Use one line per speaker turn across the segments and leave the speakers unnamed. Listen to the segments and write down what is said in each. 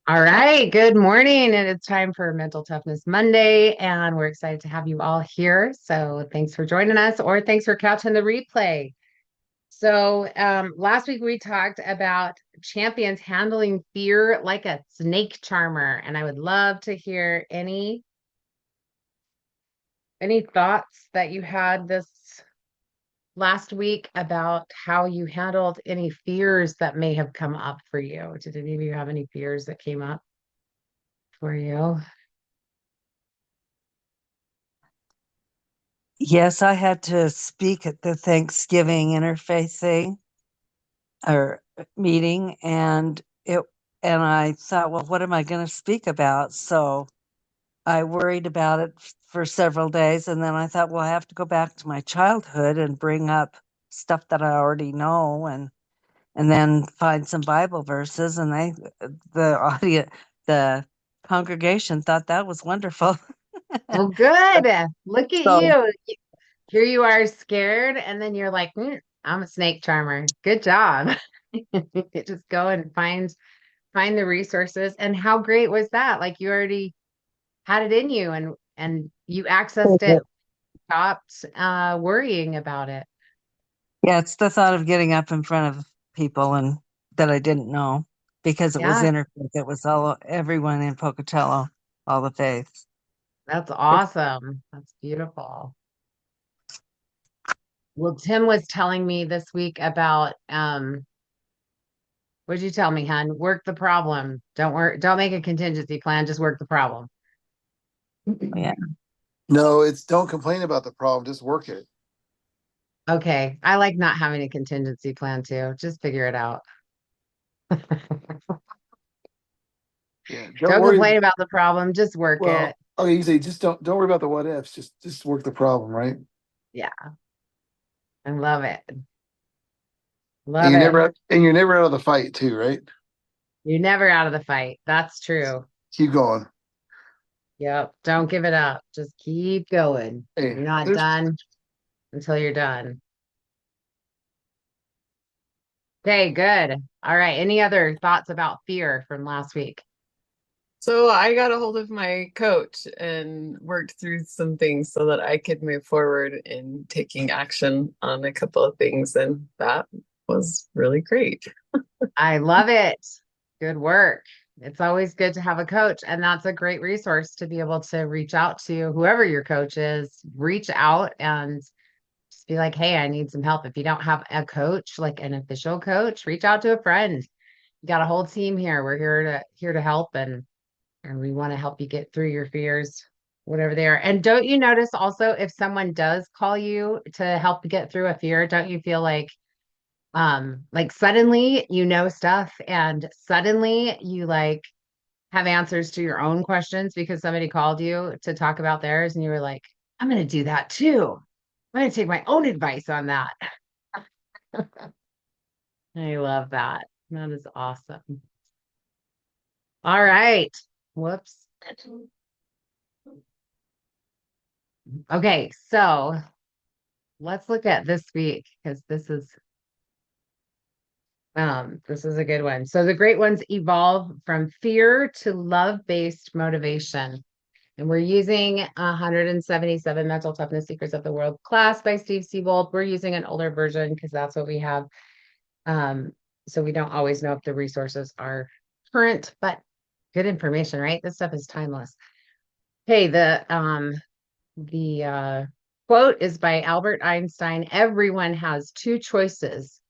All right, good morning. And it's time for Mental Toughness Monday, and we're excited to have you all here. So thanks for joining us, or thanks for catching the replay. Last week we talked about champions handling fear like a snake charmer, and I would love to hear any thoughts that you had this last week about how you handled any fears that may have come up for you. Did any of you have any fears that came up for you?
Yes, I had to speak at the Thanksgiving interfaith thing or meeting, and I thought, well, what am I going to speak about? So I worried about it for several days, and then I thought, well, I have to go back to my childhood and bring up stuff that I already know, and then find some Bible verses, and the audience, the congregation thought that was wonderful.
Well, good. Look at
So
you. Here you are scared, and then you're like, I'm a snake charmer. Good job. Just go and find the resources. And how great was that? Like you already had it in you and you accessed it, stopped worrying about it.
yeah, it's the thought of getting up in front of people and that I didn't know because it was
Yeah,
interfaith. It was all everyone in Pocatello, all the faiths.
that's awesome. That's beautiful. Well, Tim was telling me this week about what'd you tell me, hon? Work the problem. Don't make a contingency plan, just work the problem.
Yeah.
No, it's don't complain about the problem, just work it.
Okay. I like not having a contingency plan too. Just figure it out.
Yeah, don't
Don't
worry.
complain about the problem. Just work it.
Well, okay, you say just don't worry about the what ifs. Just work the problem, right?
Yeah. I love it.
And
Love it.
you're never out of the fight too, right?
You're never out of the fight. That's true.
Keep going.
Yep. Don't give it up. Just keep going.
Hey,
You're not
there's
done until you're done. Okay, good. All right. Any other thoughts about fear from last week?
So I got a hold of my coach and worked through some things so that I could move forward in taking action on a couple of things, and that was really great.
I love it. Good work. It's always good to have a coach, and that's a great resource to be able to reach out to whoever your coach is. Reach out and just be like, hey, I need some help. If you don't have a coach, like an official coach, reach out to a friend. You got a whole team here. We're here to help and we want to help you get through your fears, whatever they are. And don't you notice also if someone does call you to help you get through a fear, don't you feel like suddenly you know stuff and suddenly you like have answers to your own questions because somebody called you to talk about theirs and you were like, I'm going to do that too. I'm going to take my own advice on that. I love that. That is awesome. All right. Whoops. Okay, so let's look at this week because this is a good one. So the great ones evolve from fear to love-based motivation. And we're using 177 Mental Toughness Secrets of the World class by Steve Siebold. We're using an older version because that's what we have. Um, so we don't always know if the resources are current, but good information, right? This stuff is timeless. Hey, the quote is by Albert Einstein. Everyone has two choices.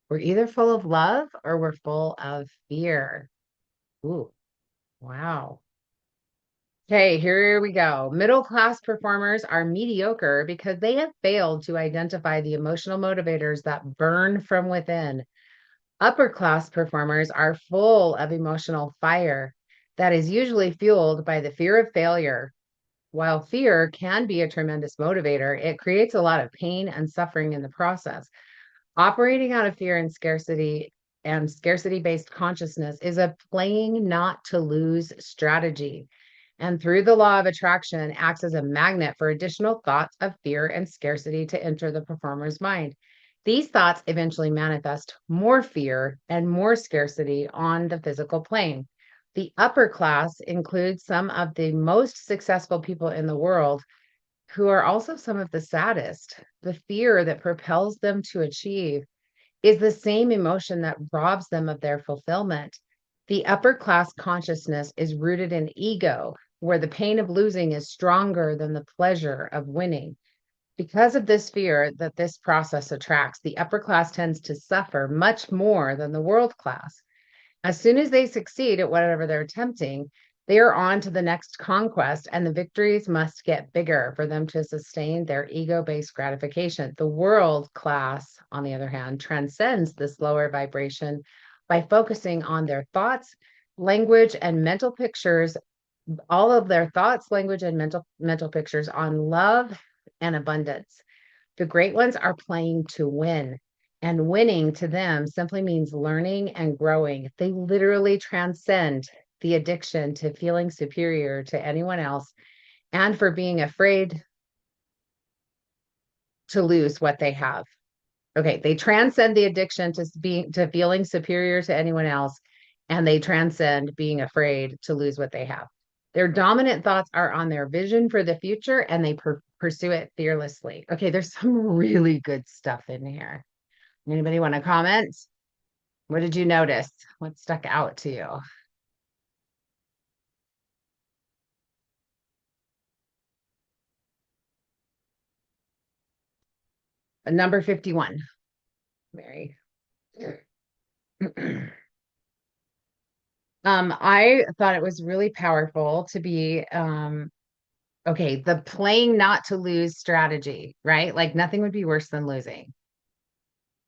We're either full of love or we're full of fear. Ooh, wow. Okay, here we go. Middle class performers are mediocre because they have failed to identify the emotional motivators that burn from within. Upper class performers are full of emotional fire that is usually fueled by the fear of failure. While fear can be a tremendous motivator, it creates a lot of pain and suffering in the process. Operating out of fear and scarcity based consciousness is a playing not to lose strategy. And through the law of attraction, acts as a magnet for additional thoughts of fear and scarcity to enter the performer's mind. These thoughts eventually manifest more fear and more scarcity on the physical plane. The upper class includes some of the most successful people in the world who are also some of the saddest. The fear that propels them to achieve is the same emotion that robs them of their fulfillment. The upper class consciousness is rooted in ego, where the pain of losing is stronger than the pleasure of winning. Because of this fear that this process attracts, the upper class tends to suffer much more than the world class. As soon as they succeed at whatever they're attempting, they are on to the next conquest, and the victories must get bigger for them to sustain their ego based gratification. The world class, on the other hand, transcends this lower vibration by focusing on their thoughts, language, and mental pictures, all of their thoughts, language, and mental pictures on love and abundance. The great ones are playing to win. And winning to them simply means learning and growing. They literally transcend the addiction to feeling superior to anyone else and for being afraid to lose what they have. Okay, they transcend the addiction to feeling superior to anyone else, and they transcend being afraid to lose what they have. Their dominant thoughts are on their vision for the future, and they pursue it fearlessly. Okay, there's some really good stuff in here. Anybody want to comment? What did you notice? What stuck out to you? Number 51, Mary. I thought it was really powerful to be okay, the playing not to lose strategy, right? Like nothing would be worse than losing.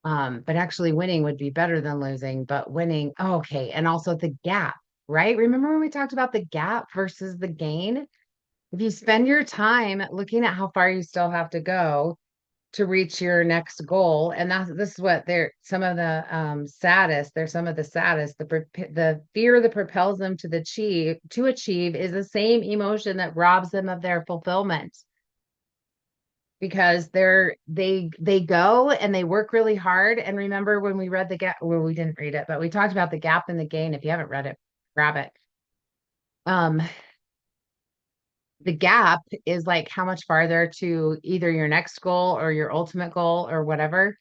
But actually winning would be better than losing, but winning, oh, okay. And also the gap, right? Remember when we talked about the gap versus the gain? If you spend your time looking at how far you still have to go to reach your next goal, and this is what they're some of the saddest, they're some of the saddest, the fear that propels them to achieve is the same emotion that robs them of their fulfillment, because they go and they work really hard. And remember when we read the gap, well, we didn't read it, but we talked about the gap and the gain. If you haven't read it, grab it. um the gap is like how much farther to either your next goal or your ultimate goal or whatever.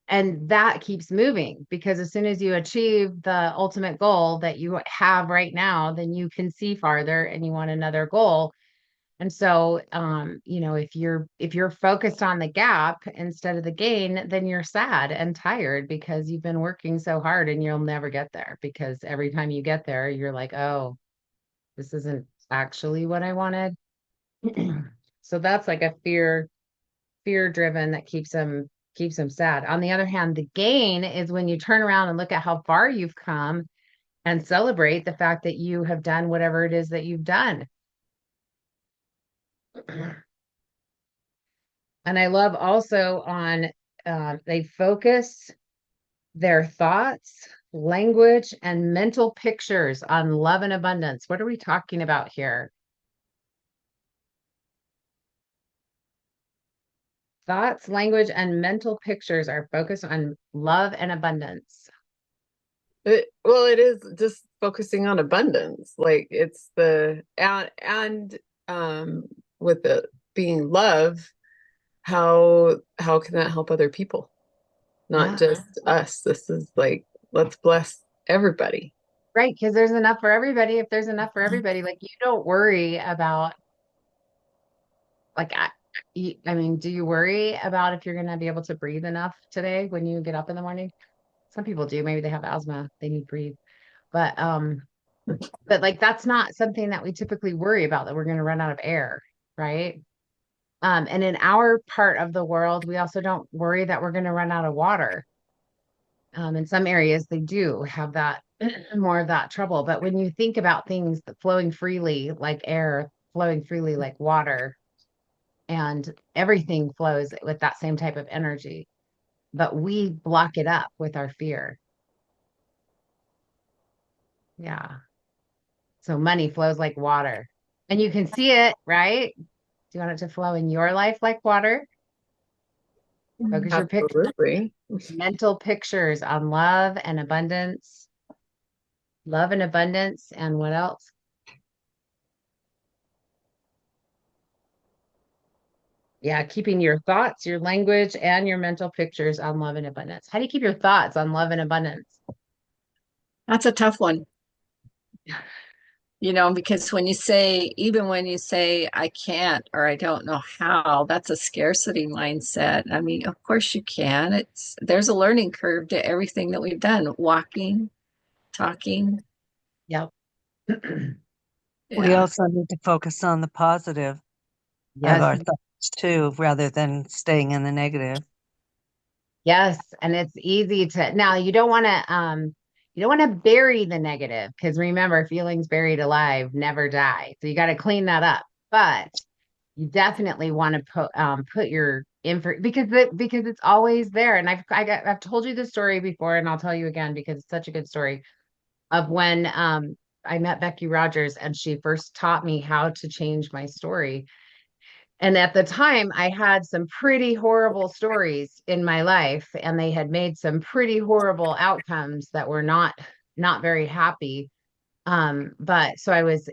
And that keeps moving, because as soon as you achieve the ultimate goal that you have right now, then you can see farther and you want another goal. And so, if you're focused on the gap instead of the gain, then you're sad and tired because you've been working so hard and you'll never get there, because every time you get there, you're like, oh, this isn't actually what I wanted. So that's like a fear driven that keeps them sad. On the other hand, the gain is when you turn around and look at how far you've come and celebrate the fact that you have done whatever it is that you've done. And I love also on they focus their thoughts, language, and mental pictures on love and abundance. What are we talking about here? Thoughts, language, and mental pictures are focused on love and abundance.
Well, it is just focusing on abundance. Like it's the and with the being love, how can that help other people? Not
Yeah,
just us. This is like, let's bless everybody.
right. Because there's enough for everybody. If there's enough for everybody, like you don't worry about, like, I mean, do you worry about if you're going to be able to breathe enough today when you get up in the morning? Some people do. Maybe they have asthma. They need to breathe. But like that's not something that we typically worry about, that we're going to run out of air, right? And in our part of the world, we also don't worry that we're going to run out of water. In some areas, they do have that more of that trouble. But when you think about things that flowing freely like air, flowing freely like water, and everything flows with that same type of energy, but we block it up with our fear. Yeah. So money flows like water. And you can see it, right? Do you want it to flow in your life like water? Focus your
Absolutely.
mental pictures on love and abundance. Love and abundance. And what else? Yeah, keeping your thoughts, your language, and your mental pictures on love and abundance. How do you keep your thoughts on love and abundance?
That's a tough one, because even when you say, I can't or I don't know how, that's a scarcity mindset. I mean, of course you can. There's a learning curve to everything that we've done, walking, talking.
Yep.
We
Yeah.
also need to focus on the positive of
Yes.
our thoughts too, rather than staying in the negative.
Yes. And it's easy to now you don't want to bury the negative because remember, feelings buried alive never die. So you got to clean that up. But you definitely want to put your info because it's always there. And I've told you the story before, and I'll tell you again because it's such a good story of when I met Becky Rogers and she first taught me how to change my story. And at the time, I had some pretty horrible stories in my life, and they had made some pretty horrible outcomes that were not very happy. But so I was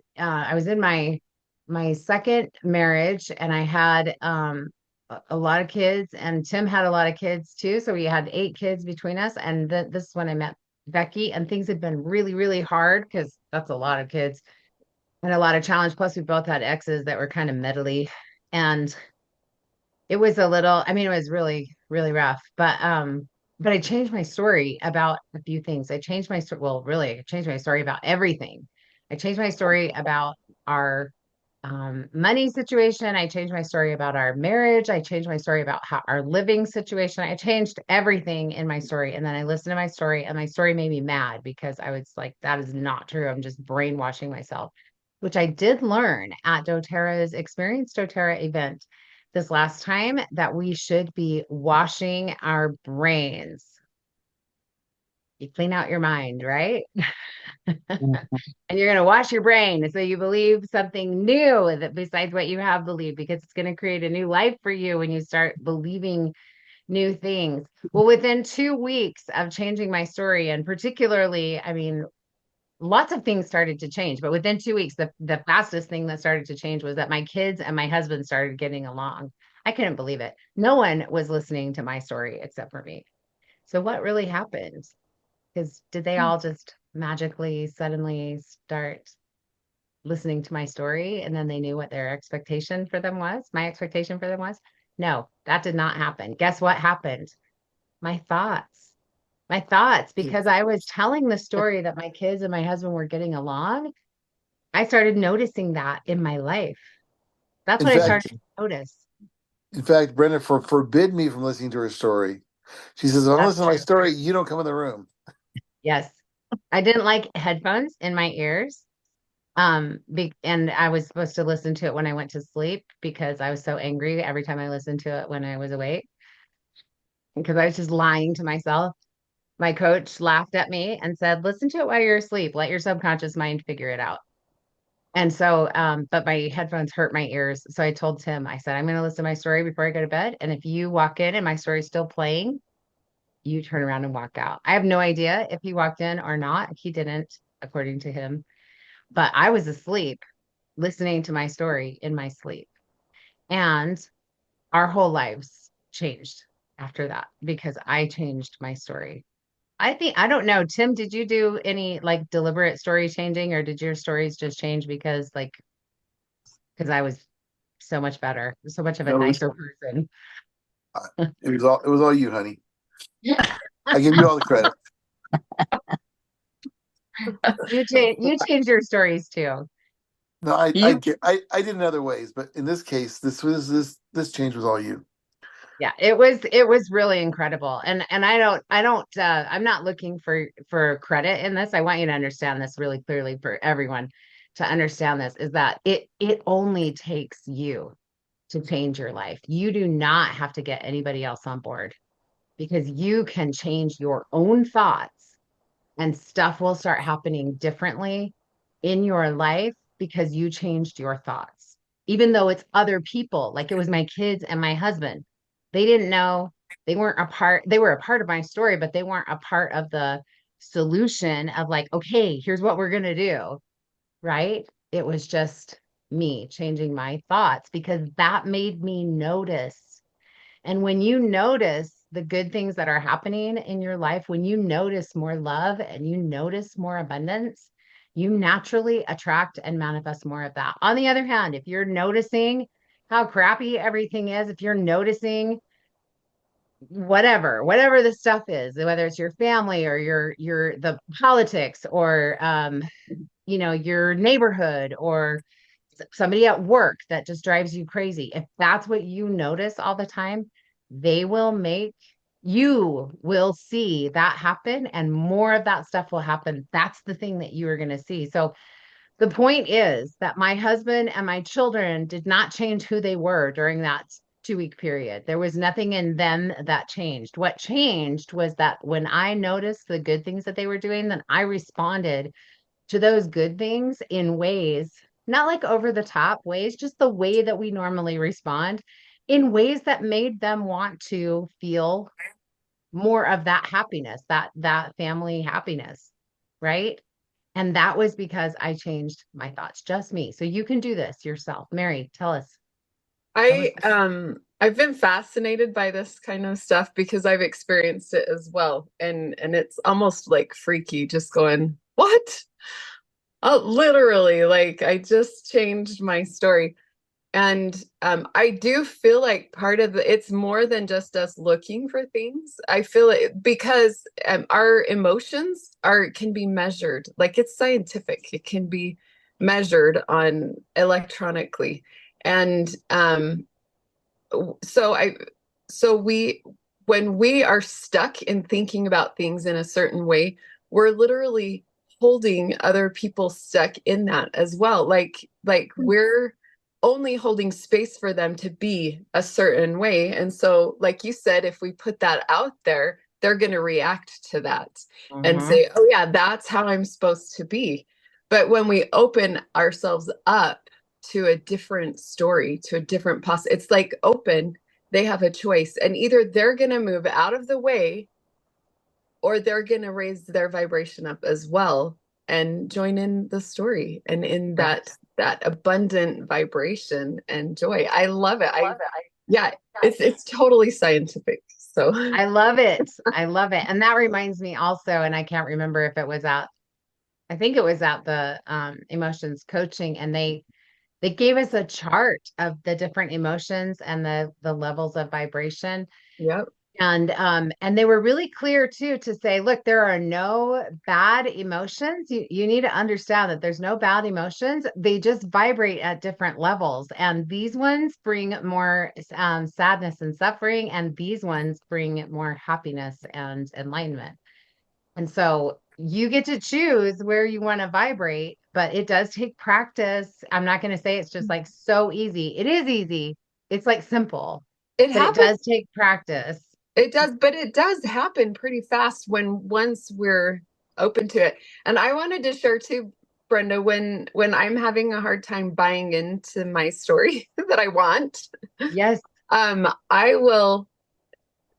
in my second marriage, and I had a lot of kids, and Tim had a lot of kids too. So we had 8 kids between us, and this is when I met Becky, and things had been really, really hard because that's a lot of kids and a lot of challenge. Plus, we both had exes that were kind of meddly, and it was a little, I mean, it was really, really rough, but I changed my story about a few things. I changed my story. Well, really, I changed my story about everything. I changed my story about our money situation. I changed my story about our marriage. I changed my story about how our living situation. I changed everything in my story. And then I listened to my story, and my story made me mad because I was like, that is not true. I'm just brainwashing myself, which I did learn at doTERRA's Experience doTERRA event this last time that we should be washing our brains. You clean out your mind, right?
Mhm.
And you're going to wash your brain so you believe something new that besides what you have believed, because it's going to create a new life for you when you start believing new things. Well, within 2 weeks of changing my story, and particularly, I mean, lots of things started to change, but within 2 weeks, the fastest thing that started to change was that my kids and my husband started getting along. I couldn't believe it. No one was listening to my story except for me. So what really happened? Because did they all just magically suddenly start listening to my story and then they knew what their expectation for them was? My expectation for them was? No, that did not happen. Guess what happened? My thoughts. My thoughts, because I was telling the story that my kids and my husband were getting along. I started noticing that in my life. That's
In
what I started
fact,
to notice.
Brenda forbid me from listening to her story. She says, if I'm
That's
listening to my
true.
story, you don't come in the room.
Yes. I didn't like headphones in my ears. And I was supposed to listen to it when I went to sleep because I was so angry every time I listened to it when I was awake because I was just lying to myself. My coach laughed at me and said, listen to it while you're asleep. Let your subconscious mind figure it out. And so, but my headphones hurt my ears. So I told Tim, I said, I'm going to listen to my story before I go to bed. And if you walk in and my story's still playing, you turn around and walk out. I have no idea if he walked in or not. He didn't, according to him. But I was asleep listening to my story in my sleep. And our whole lives changed after that because I changed my story. I don't know. Tim, did you do any like deliberate story changing or did your stories just change because I was so much better, so much of a
No,
nicer person?
it was all you, honey. I give you all the credit.
You change your stories too.
No,
You
I did in other ways, but in this case, this change was all you.
Yeah, it was really incredible. And I'm not looking for credit in this. I want you to understand this really clearly for everyone to understand this is that it only takes you to change your life. You do not have to get anybody else on board because you can change your own thoughts and stuff will start happening differently in your life because you changed your thoughts. Even though it's other people, like it was my kids and my husband. They didn't know, they were a part of my story, but they weren't a part of the solution of like, okay, here's what we're going to do, right? It was just me changing my thoughts because that made me notice. And when you notice the good things that are happening in your life, when you notice more love and you notice more abundance, you naturally attract and manifest more of that. On the other hand, if you're noticing how crappy everything is, if you're noticing whatever the stuff is, whether it's your family or your the politics or your neighborhood or somebody at work that just drives you crazy, if that's what you notice all the time, you will see that happen and more of that stuff will happen. That's the thing that you are going to see. So the point is that my husband and my children did not change who they were during that 2 week period. There was nothing in them that changed. What changed was that when I noticed the good things that they were doing, then I responded to those good things in ways, not like over the top ways, just the way that we normally respond, in ways that made them want to feel more of that happiness, that family happiness, right? And that was because I changed my thoughts, just me. So you can do this yourself. Mary, tell us.
I've been fascinated by this kind of stuff because I've experienced it as well. And it's almost like freaky just going, what? Oh, literally, like I just changed my story. And I do feel like part of it's more than just us looking for things. I feel it because our emotions can be measured. Like it's scientific. It can be measured on electronically. And so I so we when we are stuck in thinking about things in a certain way, we're literally holding other people stuck in that as well. Like we're only holding space for them to be a certain way. And so, like you said, if we put that out there, they're going to react to that and say, oh, yeah, that's how I'm supposed to be. But when we open ourselves up to a different story, to a different it's like open, they have a choice. And either they're going to move out of the way or they're going to raise their vibration up as well and join in the story and in that abundant vibration and joy. I love it. Yeah, it's totally scientific. So
I love it. I love it. And that reminds me also, and I can't remember if it was at, I think it was at the emotions coaching, and they gave us a chart of the different emotions and the levels of vibration.
yep.
And they were really clear too to say, look, there are no bad emotions. You need to understand that there's no bad emotions. They just vibrate at different levels. And these ones bring more sadness and suffering, and these ones bring more happiness and enlightenment. And so you get to choose where you want to vibrate, but it does take practice. I'm not going to say it's just like so easy. It is easy. It's like simple,
It
but it
happens.
does take practice.
It does, but it does happen pretty fast once we're open to it. And I wanted to share too, Brenda, when I'm having a hard time buying into my story that I want,
Yes.
I will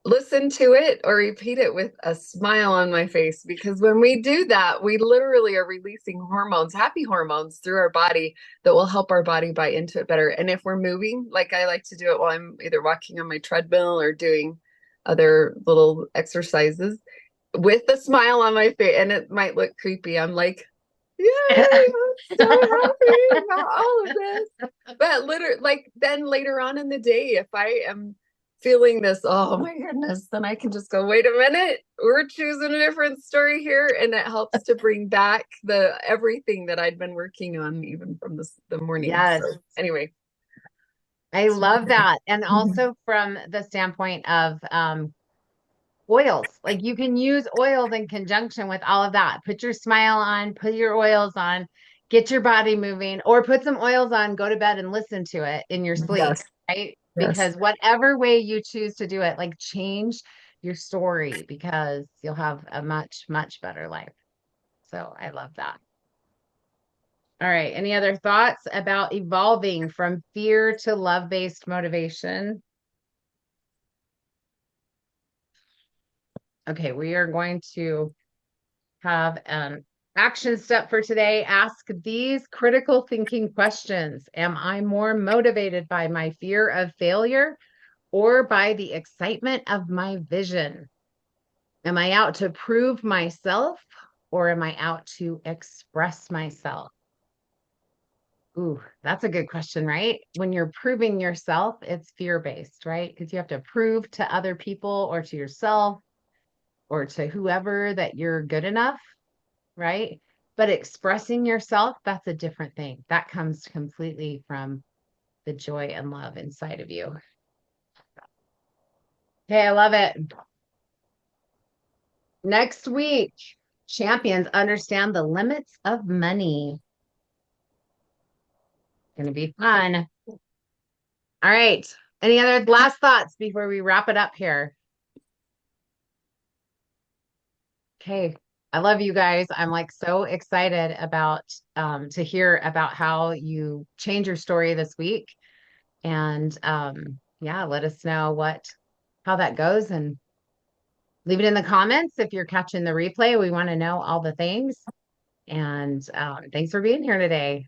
listen to it or repeat it with a smile on my face, because when we do that, we literally are releasing hormones, happy hormones through our body that will help our body buy into it better. And if we're moving, like I like to do it while I'm either walking on my treadmill or doing other little exercises with a smile on my face, and it might look creepy. I'm like, yay, I'm so happy about all of this. But literally, like then later on in the day, if I am feeling this, oh my goodness, then I can just go, wait a minute, we're choosing a different story here. And it helps to bring back the everything that I'd been working on even from the morning.
Yes.
So anyway.
I love that. And also from the standpoint of oils, like you can use oils in conjunction with all of that. Put your smile on, put your oils on, get your body moving, or put some oils on, go to bed and listen to it in your sleep,
Yes.
right?
Yes.
Because whatever way you choose to do it, like change your story because you'll have a much, much better life. So I love that. All right. Any other thoughts about evolving from fear to love-based motivation? Okay, we are going to have an action step for today. Ask these critical thinking questions. Am I more motivated by my fear of failure or by the excitement of my vision? Am I out to prove myself or am I out to express myself? Ooh, that's a good question, right? When you're proving yourself, it's fear-based, right? Because you have to prove to other people or to yourself or to whoever that you're good enough, right? But expressing yourself, that's a different thing. That comes completely from the joy and love inside of you. Okay, I love it. Next week, champions understand the limits of money. Going to be fun. All right. Any other last thoughts before we wrap it up here? Okay. I love you guys. I'm like so excited about to hear about how you change your story this week. And yeah, let us know how that goes and leave it in the comments if you're catching the replay. We want to know all the things. And thanks for being here today.